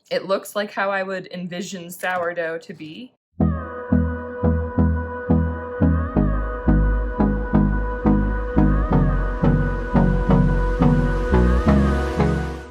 It looks like how I would envision sourdough to be.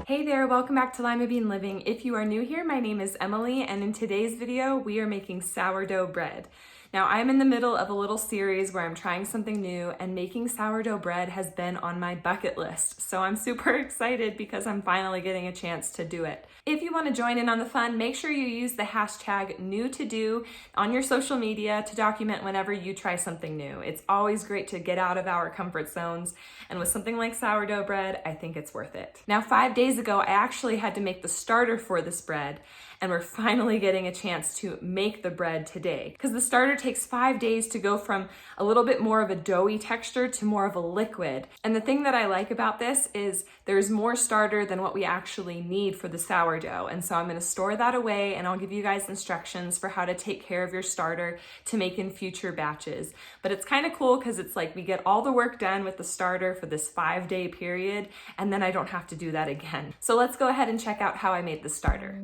Hey there, welcome back to Limabean Living. If you are new here, my name is Emily, and in today's video, we are making sourdough bread. Now, I'm in the middle of a little series where I'm trying something new, and making sourdough bread has been on my bucket list. So I'm super excited because I'm finally getting a chance to do it. If you want to join in on the fun, make sure you use the hashtag NEWTODO on your social media to document whenever you try something new. It's always great to get out of our comfort zones, and with something like sourdough bread, I think it's worth it. Now, 5 days ago, I actually had to make the starter for this bread, and we're finally getting a chance to make the bread today. Because the starter takes 5 days to go from a little bit more of a doughy texture to more of a liquid. And the thing that I like about this is there's more starter than what we actually need for the sourdough. And so I'm gonna store that away, and I'll give you guys instructions for how to take care of your starter to make in future batches. But it's kind of cool because it's like we get all the work done with the starter for this 5-day period, and then I don't have to do that again. So let's go ahead and check out how I made the starter.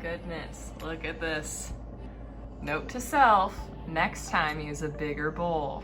Goodness, look at this. Note to self, next time use a bigger bowl.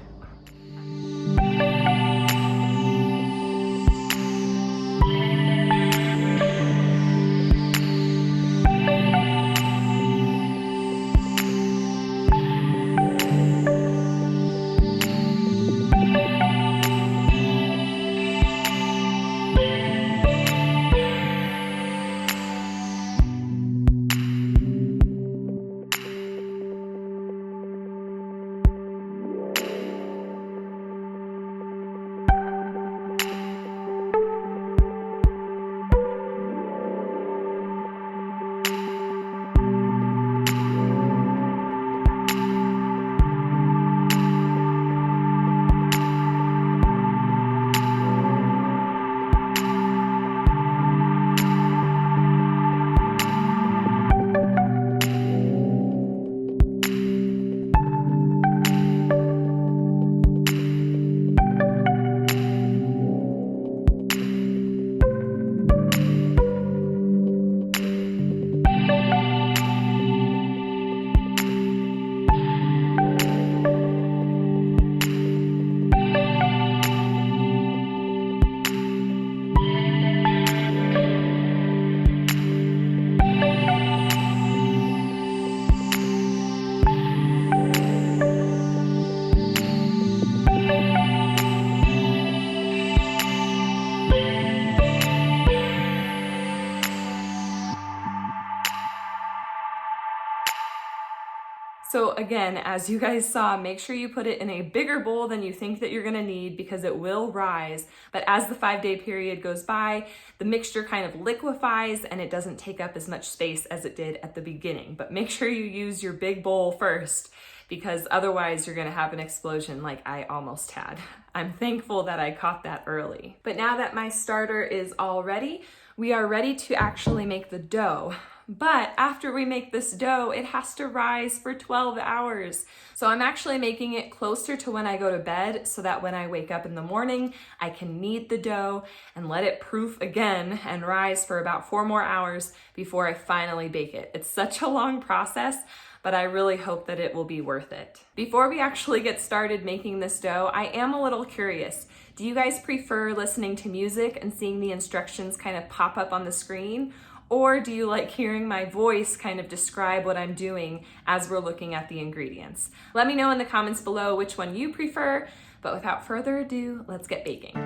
So again, as you guys saw, make sure you put it in a bigger bowl than you think that you're gonna need because it will rise. But as the 5-day period goes by, the mixture kind of liquefies and it doesn't take up as much space as it did at the beginning. But make sure you use your big bowl first because otherwise you're gonna have an explosion like I almost had. I'm thankful that I caught that early. But now that my starter is all ready, we are ready to actually make the dough. But after we make this dough, it has to rise for 12 hours. So I'm actually making it closer to when I go to bed so that when I wake up in the morning, I can knead the dough and let it proof again and rise for about 4 more hours before I finally bake it. It's such a long process, but I really hope that it will be worth it. Before we actually get started making this dough, I am a little curious. Do you guys prefer listening to music and seeing the instructions kind of pop up on the screen? Or do you like hearing my voice kind of describe what I'm doing as we're looking at the ingredients? Let me know in the comments below which one you prefer, but without further ado, let's get baking.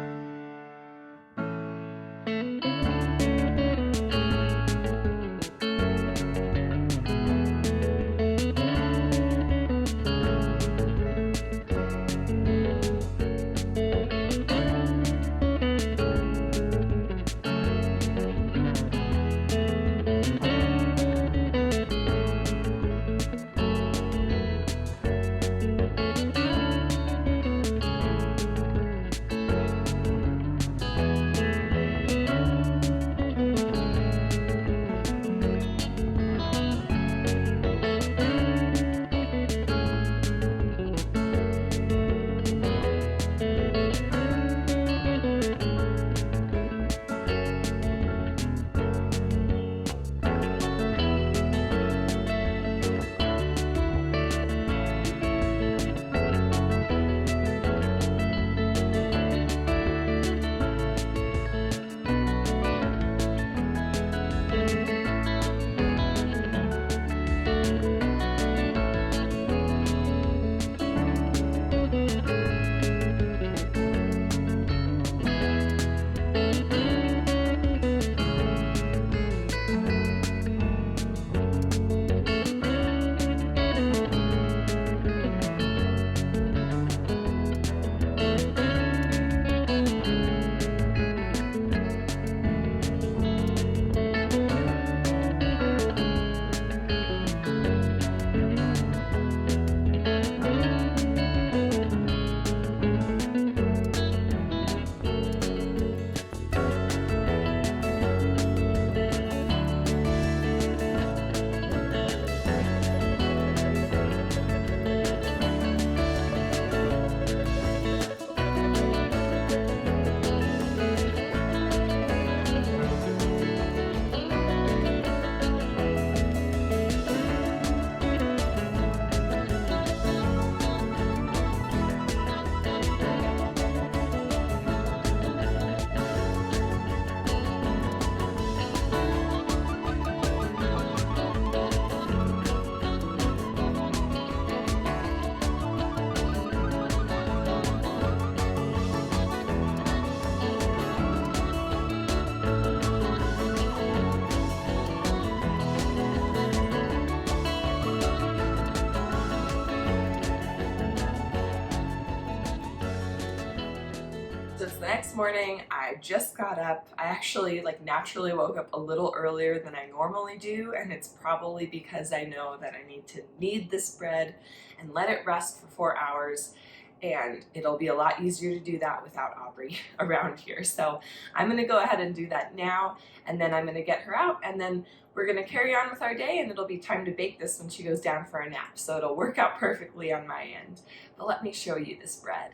The next morning, I just got up. I actually naturally woke up a little earlier than I normally do, and it's probably because I know that I need to knead this bread and let it rest for 4 hours, and it'll be a lot easier to do that without Aubrey around here. So I'm gonna go ahead and do that now, and then I'm gonna get her out, and then we're gonna carry on with our day, and it'll be time to bake this when she goes down for a nap. So it'll work out perfectly on my end. But let me show you this bread.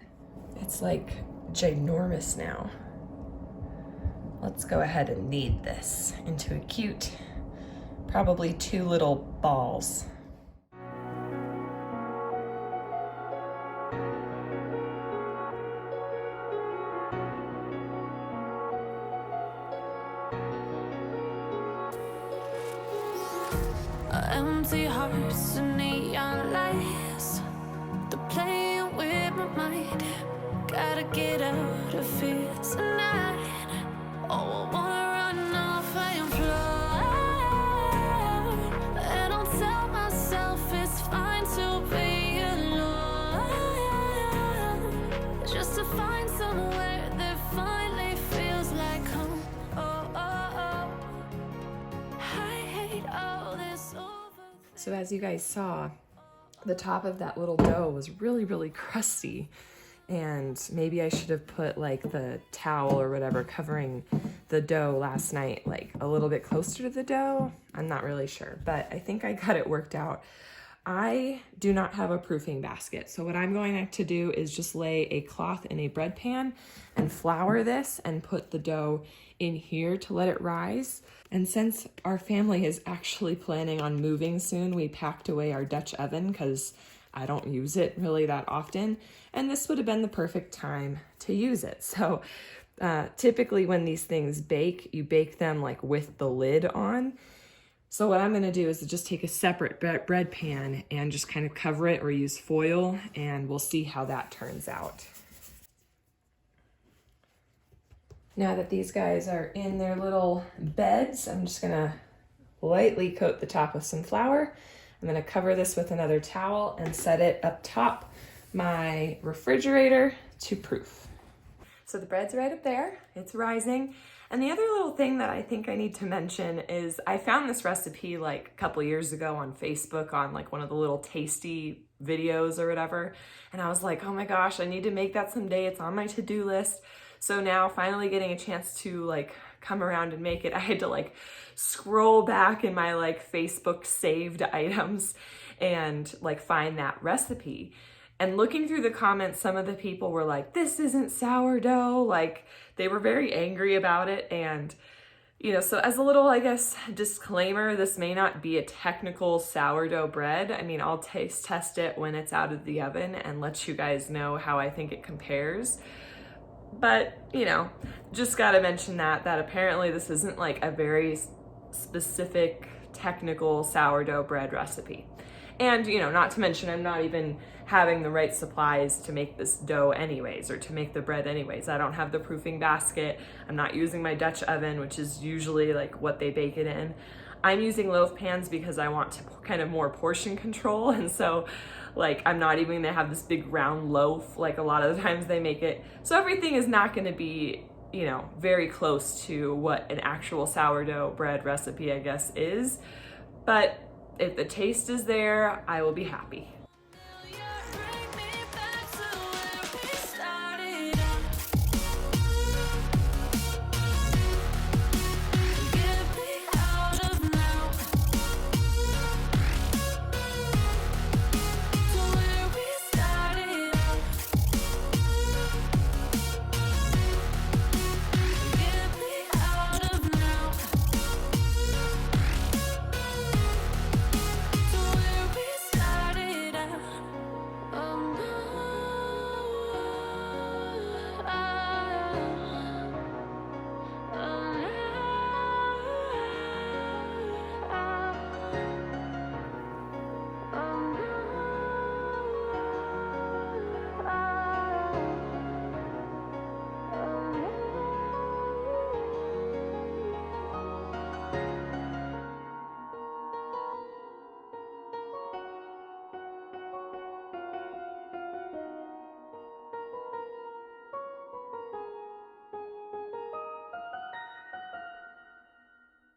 It's like ginormous now. Let's go ahead and knead this into a cute, probably 2 little balls. Empty hearts and neon lights, they're playing with my mind. Gotta get out of here tonight. Oh, I wanna run off and fly, and I'll tell myself it's fine to be alone, just to find somewhere that finally feels like home. Oh, oh, oh. I hate all this over. So as you guys saw, the top of that little dough was really, really crusty. And maybe I should have put like the towel or whatever covering the dough last night, like a little bit closer to the dough. I'm not really sure, but I think I got it worked out. I do not have a proofing basket. So what I'm going to do is just lay a cloth in a bread pan and flour this and put the dough in here to let it rise. And since our family is actually planning on moving soon, we packed away our Dutch oven because I don't use it really that often. And this would have been the perfect time to use it. So typically when these things bake, you bake them like with the lid on. So what I'm gonna do is just take a separate bread pan and just kind of cover it or use foil, and we'll see how that turns out. Now that these guys are in their little beds, I'm just gonna lightly coat the top with some flour. I'm gonna cover this with another towel and set it up top my refrigerator to proof. So the bread's right up there, it's rising. And the other little thing that I think I need to mention is I found this recipe like a couple years ago on Facebook on like one of the little tasty videos or whatever. And I was like, oh my gosh, I need to make that someday. It's on my to-do list. So now finally getting a chance to like come around and make it, I had to like scroll back in my like Facebook saved items and like find that recipe. And looking through the comments, some of the people were like, this isn't sourdough. Like they were very angry about it. And, you know, so as a little, I guess, disclaimer, this may not be a technical sourdough bread. I mean, I'll taste test it when it's out of the oven and let you guys know how I think it compares. But, you know, just got to mention that apparently this isn't like a very specific technical sourdough bread recipe. And, you know, not to mention I'm not even having the right supplies to make this dough anyways, or to make the bread anyways. I don't have the proofing basket. I'm not using my Dutch oven, which is usually like what they bake it in. I'm using loaf pans because I want to kind of more portion control. And so like, I'm not even gonna have this big round loaf like a lot of the times they make it. So everything is not gonna be, you know, very close to what an actual sourdough bread recipe, I guess, is. But if the taste is there, I will be happy.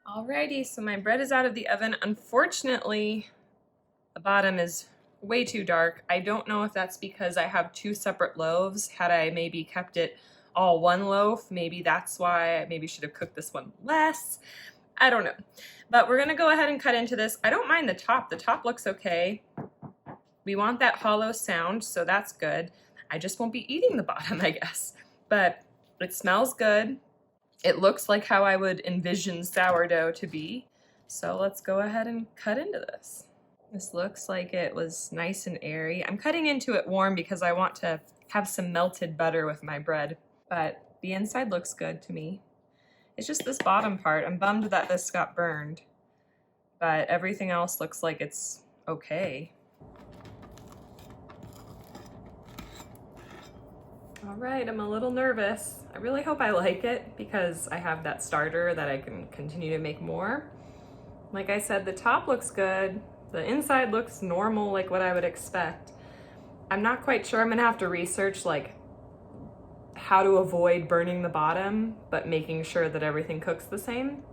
Alrighty, so my bread is out of the oven. Unfortunately, the bottom is way too dark. I don't know if that's because I have two separate loaves. Had I maybe kept it all one loaf, maybe that's why. I maybe should have cooked this one less. I don't know. But we're gonna go ahead and cut into this. I don't mind the top. The top looks okay. We want that hollow sound, so that's good. I just won't be eating the bottom, I guess. But it smells good. It looks like how I would envision sourdough to be. So let's go ahead and cut into this. This looks like it was nice and airy. I'm cutting into it warm because I want to have some melted butter with my bread, but the inside looks good to me. It's just this bottom part. I'm bummed that this got burned, but everything else looks like it's okay. All right, I'm a little nervous. I really hope I like it because I have that starter that I can continue to make more. Like I said, the top looks good. The inside looks normal, like what I would expect. I'm not quite sure. I'm gonna have to research like how to avoid burning the bottom, but making sure that everything cooks the same.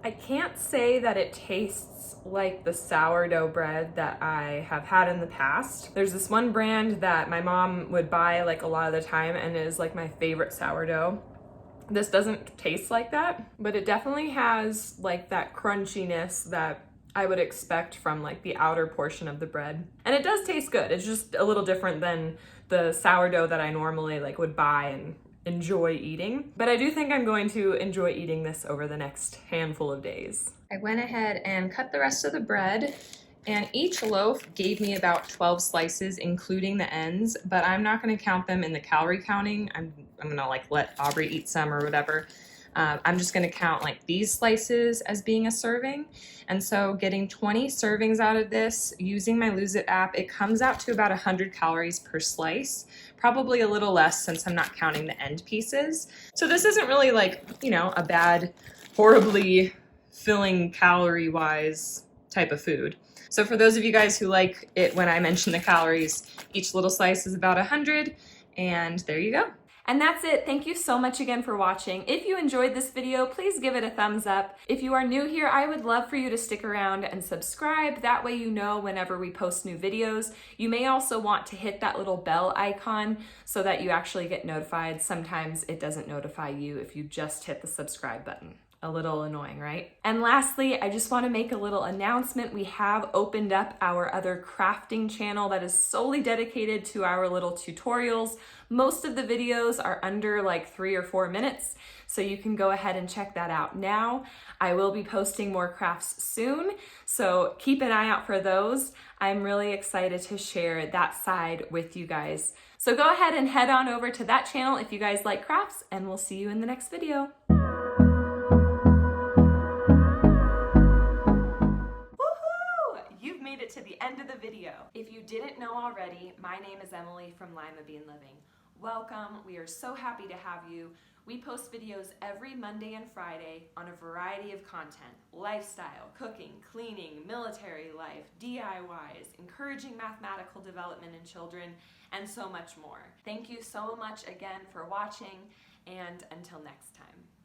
I can't say that it tastes like the sourdough bread that I have had in the past. There's this one brand that my mom would buy like a lot of the time and is like my favorite sourdough. This doesn't taste like that, but it definitely has like that crunchiness that I would expect from like the outer portion of the bread. And it does taste good. It's just a little different than the sourdough that I normally like would buy and enjoy eating. But I do think I'm going to enjoy eating this over the next handful of days. I went ahead and cut the rest of the bread, and each loaf gave me about 12 slices, including the ends, but I'm not gonna count them in the calorie counting. I'm gonna like let Aubrey eat some or whatever. I'm just gonna count like these slices as being a serving. And so getting 20 servings out of this, using my Lose It app, it comes out to about 100 calories per slice, probably a little less since I'm not counting the end pieces. So this isn't really like, you know, a bad, horribly filling calorie-wise type of food. So for those of you guys who like it when I mention the calories, each little slice is about 100, and there you go. And that's it. Thank you so much again for watching. If you enjoyed this video, please give it a thumbs up. If you are new here, I would love for you to stick around and subscribe. That way you know whenever we post new videos. You may also want to hit that little bell icon so that you actually get notified. Sometimes it doesn't notify you if you just hit the subscribe button. A little annoying, right? And lastly, I just want to make a little announcement. We have opened up our other crafting channel that is solely dedicated to our little tutorials. Most of the videos are under like 3 or 4 minutes, so you can go ahead and check that out now. I will be posting more crafts soon, so keep an eye out for those. I'm really excited to share that side with you guys. So go ahead and head on over to that channel if you guys like crafts, and we'll see you in the next video. You've made it to the end of the video. If you didn't know already, my name is Emily from Limabean Living. Welcome, we are so happy to have you. We post videos every Monday and Friday on a variety of content: lifestyle, cooking, cleaning, military life, DIYs, encouraging mathematical development in children, and so much more. Thank you so much again for watching, and until next time.